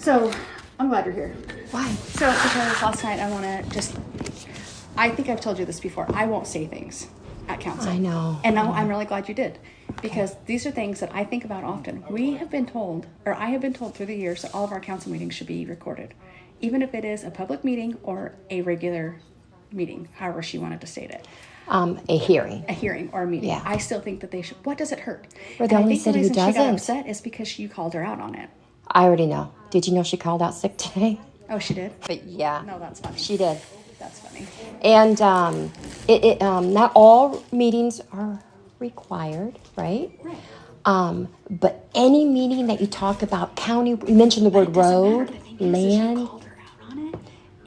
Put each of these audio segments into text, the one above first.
So, I'm glad you're here. Why? So, because last night I think I've told you this before, I won't say things at council. I know. And now I'm really glad you did. Because these are things that I think about often. I have been told through the years that all of our council meetings should be recorded. Even if it is a public meeting or a regular meeting, however she wanted to state it. A hearing. A hearing or a meeting. Yeah. I still think that they should. What does it hurt? We're the only city who The reason she got doesn't. upset is because you called her out on it. I already know. Did you know she called out sick today? Oh, she did? But yeah. No, that's funny. She did. That's funny. And not all meetings are required, right? Right. But any meeting that you talk about county, you mentioned the word road, land, She called her out on it,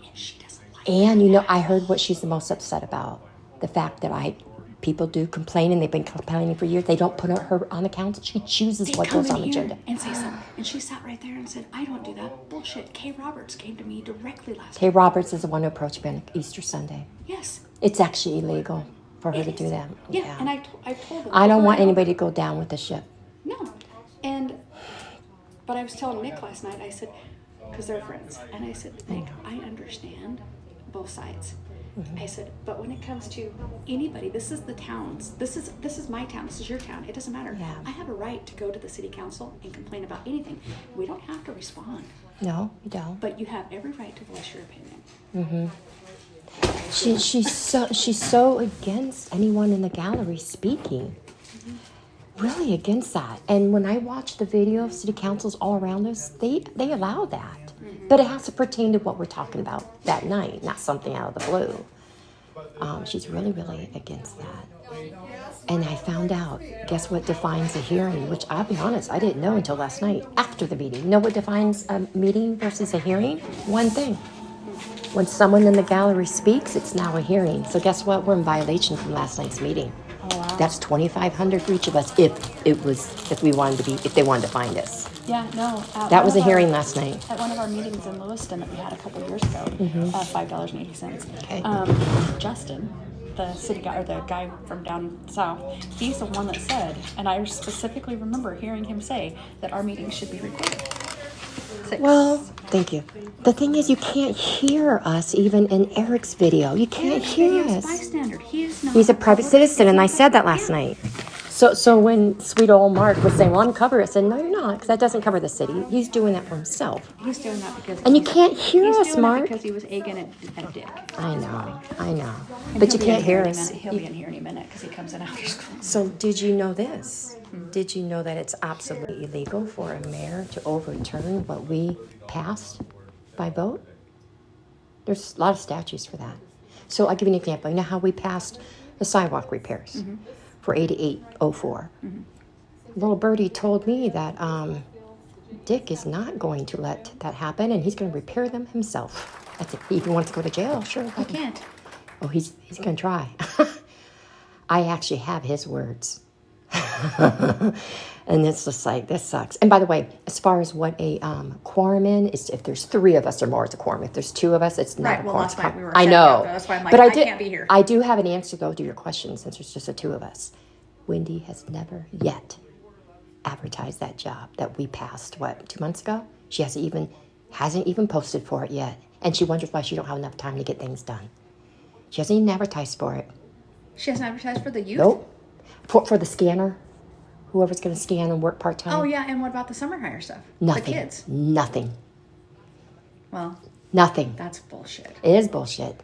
and she doesn't like and you know, I heard what she's the most upset about. The fact that people do complain, and they've been complaining for years. They don't put her on the council. She chooses what goes on the agenda. And say something. And she sat right there and said, I don't do that. Bullshit. Kay Roberts came to me directly last Kay week. Roberts is the one who approached me on Easter Sunday. Yes. It's actually illegal for her to do that. Yeah. And I told her. I don't want anybody to go down with the ship. No. But I was telling Nick last night, I said, because they're friends, and I said, Nick, I understand both sides. I said, but when it comes to anybody, this is the town's, this is my town, this is your town, it doesn't matter. Yeah. I have a right to go to the city council and complain about anything. We don't have to respond, No, you don't. but you have every right to voice your opinion. She's so against anyone in the gallery speaking. Really against that. And when I watch the video of city councils all around us, they allow that. But it has to pertain to what we're talking about that night, not something out of the blue. She's really, really against that. And I found out, guess what defines a hearing? Which, I'll be honest, I didn't know until last night, after the meeting. You know what defines a meeting versus a hearing? One thing. When someone in the gallery speaks, it's now a hearing. So guess what? We're in violation from last night's meeting. Oh, wow. That's $2,500 for each of us if they wanted to find us. Yeah, no. That was a hearing last night. At one of our meetings in Lewiston that we had a couple years ago, $5.80. Okay. Justin, the city guy, or the guy from down south, he's the one that said, and I specifically remember hearing him say that our meetings should be recorded. 6. Well, thank you. The thing is, you can't hear us even in Eric's video. You can't hear us. Bystander. He is not. He's a private citizen, and I said that last night. So when sweet old Mark was saying, well, I'm covered, I said, no, you're not, because that doesn't cover the city. He's doing that for himself. He's doing that because. And you can't hear us, doing Mark. It because he was egging at Dick. I know. And But you he'll be can't in hear any us. minute. He'll be in here any minute because he comes in after school. So did you know this? Did you know that it's absolutely illegal for a mayor to overturn what we passed by vote? There's a lot of statutes for that. So I'll give you an example. You know how we passed the sidewalk repairs for 8804? Little birdie told me that Dick is not going to let that happen, and he's going to repair them himself. I said, if he wants to go to jail, sure. He can't. Oh, he's going to try. I actually have his words. And it's just like, this sucks. And by the way, as far as what a quorum is, if there's 3 of us or more, it's a quorum. If there's 2 of us, it's not Right, a well, quorum. that's why we were I know. that's why I'm like, But I can't be here. I do have an answer, though, to your question, since there's just the 2 of us. Wendy has never yet advertised that job that we passed, 2 months ago? She hasn't even posted for it yet. And she wonders why she don't have enough time to get things done. She hasn't even advertised for it. She hasn't advertised for the youth? Nope. For the scanner. Whoever's going to scan and work part-time. Oh, yeah, and what about the summer hire stuff? Nothing. The kids? Nothing. Well, Nothing. that's bullshit. It is bullshit.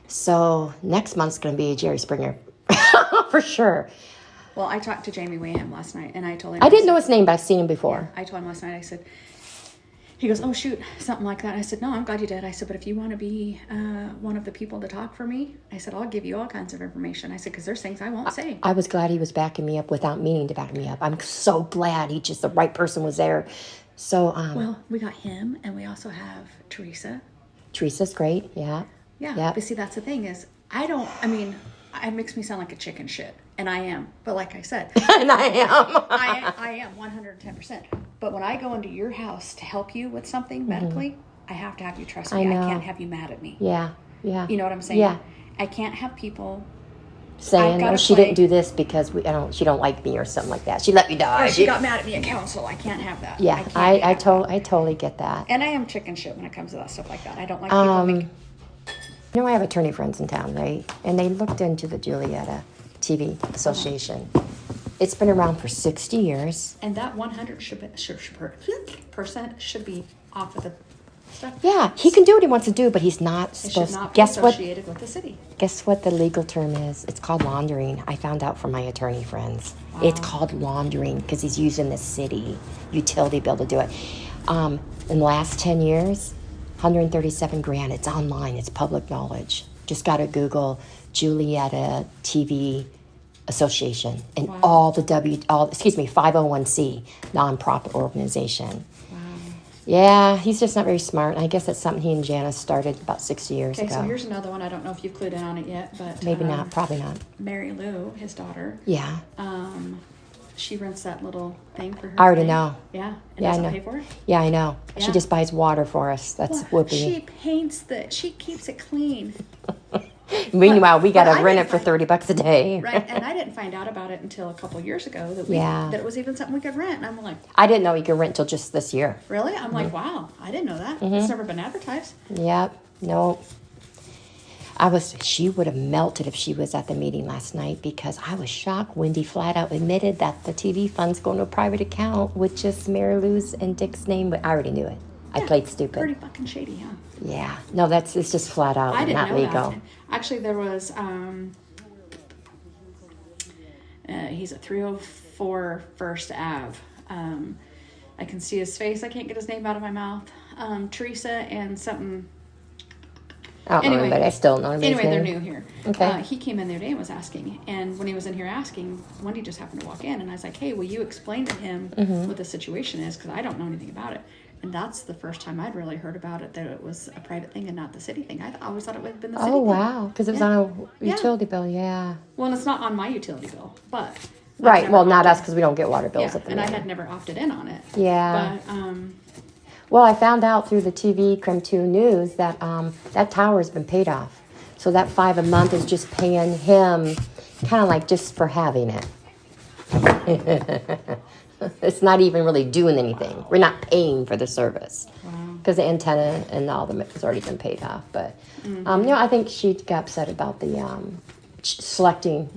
So next month's going to be Jerry Springer. For sure. Well, I talked to Jamie Wayham last night, and I told him... I didn't know his name, but I've seen him before. I told him last night, I said... He goes, oh, shoot, something like that. I said, no, I'm glad you did. I said, but if you want to be one of the people to talk for me, I said, I'll give you all kinds of information. I said, because there's things I won't say. I was glad he was backing me up without meaning to back me up. I'm so glad the right person was there. So, well, we got him, and we also have Teresa. Teresa's great, yeah. Yeah, Yep. but see, that's the thing is, it makes me sound like a chicken shit, and I am. But like I said, And I am. I am 110%. But when I go into your house to help you with something medically, I have to have you trust me. I know. I can't have you mad at me. Yeah. You know what I'm saying? Yeah. I can't have people saying, gotta "Oh, she play. didn't do this because she don't like me or something like that. She let me die." Or she got mad at me at council. I can't have that. Yeah, can't I have that. totally get that. And I am chicken shit when it comes to that stuff like that. I don't like people making... You know, I have attorney friends in town, right? And they looked into the Julietta TV Association. It's been around for 60 years. And that 100% should be off of the stuff. Yeah, he can do what he wants to do, but he's not It should supposed to. not be Guess what? associated with the city. Guess what the legal term is? It's called laundering. I found out from my attorney friends. It's called laundering because he's using the city utility bill to do it. In the last 10 years, 137 grand. It's online. It's public knowledge. Just got to Google Julietta TV Association and all the 501c nonprofit organization. Wow. Yeah, he's just not very smart. I guess that's something he and Janice started about 60 years Okay, ago. so here's another one. I don't know if you've clued in on it yet, but Maybe not, probably not. Mary Lou, his daughter. Yeah. She rents that little thing for her. I already thing. know. Yeah, and Yeah, I doesn't know. pay for it. Yeah, I know. She Yeah. just buys water for us. That's whoopee. She paints she keeps it clean. Meanwhile, we got but to I rent didn't it for $30 a day. Right, and I didn't find out about it until a couple years ago that that it was even something we could rent. And I'm like, I didn't know you could rent till just this year. really? I'm like, wow, I didn't know that. It's never been advertised. Yep. No. She would have melted if she was at the meeting last night because I was shocked. Wendy flat out admitted that the TV fund's going to a private account with just Mary Lou's and Dick's name, but I already knew it. I played stupid. Pretty fucking shady, huh? Yeah. No, it's just flat out I didn't not know legal. that. Actually, there was, he's at 304 First Ave. I can see his face. I can't get his name out of my mouth. Teresa and something. I don't know, but I still don't know his Anyway, they're name. new here. Okay. He came in the other day and was asking, and when he was in here asking, Wendy just happened to walk in, and I was like, "Hey, will you explain to him what the situation is? Because I don't know anything about it." And that's the first time I'd really heard about it, that it was a private thing and not the city thing. I always thought it would have been the city Oh, thing. wow. Because it was on a utility bill, yeah. Well, and it's not on my utility bill, but... I've Right. never Well, not opted- us because we don't get water bills Yeah, at the and I moment. had never opted in on it. Yeah. But, Well, I found out through the TV Creme 2 News that that tower has been paid off. So that $5 a month is just paying him kind of like just for having it. It's not even really doing anything. We're not paying for the service. Because the antenna and all the has already been paid off. But, I think she got upset about the selecting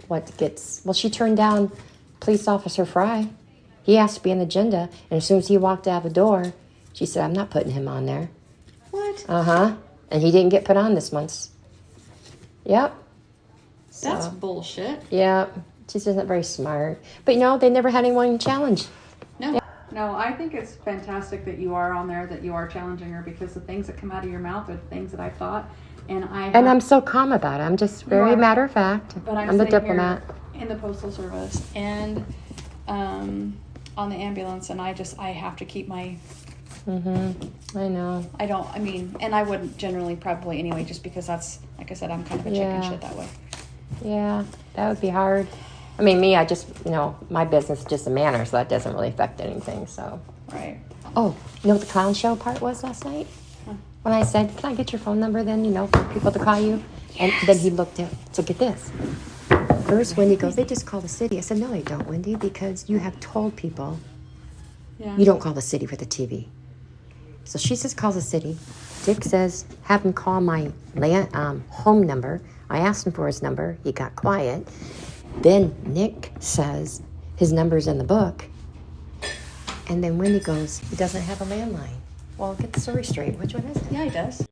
what gets... Well, she turned down Police Officer Fry. He asked to be on the agenda. And as soon as he walked out the door, she said, "I'm not putting him on there." what? Uh-huh. And he didn't get put on this month. Yep. That's bullshit. Yep. She's just not very smart. But, they never had anyone challenge. No. No, I think it's fantastic that you are on there, that you are challenging her, because the things that come out of your mouth are the things that I've thought. And I'm so calm about it. I'm just very matter of fact. But I'm the sitting diplomat. here in the Postal Service and on the ambulance, and I have to keep my... I know. And I wouldn't generally probably anyway, just because that's, like I said, I'm kind of a chicken shit that way. Yeah, that would be hard. Me, I just, my business is just a manner, so that doesn't really affect anything, so. Right. Oh, you know what the clown show part was last night? When I said, "Can I get your phone number then, for people to call you?" And then he looked at, so get this. First, Wendy goes, "They just call the city." I said, "No, they don't, Wendy, because you have told people you don't call the city for the TV." So she says, calls the city. Dick says, "Have him call my home number." I asked him for his number. He got quiet. Then Nick says his number's in the book. And then Wendy goes, "He doesn't have a landline." Well, get the story straight. Which one is it? Yeah, he does.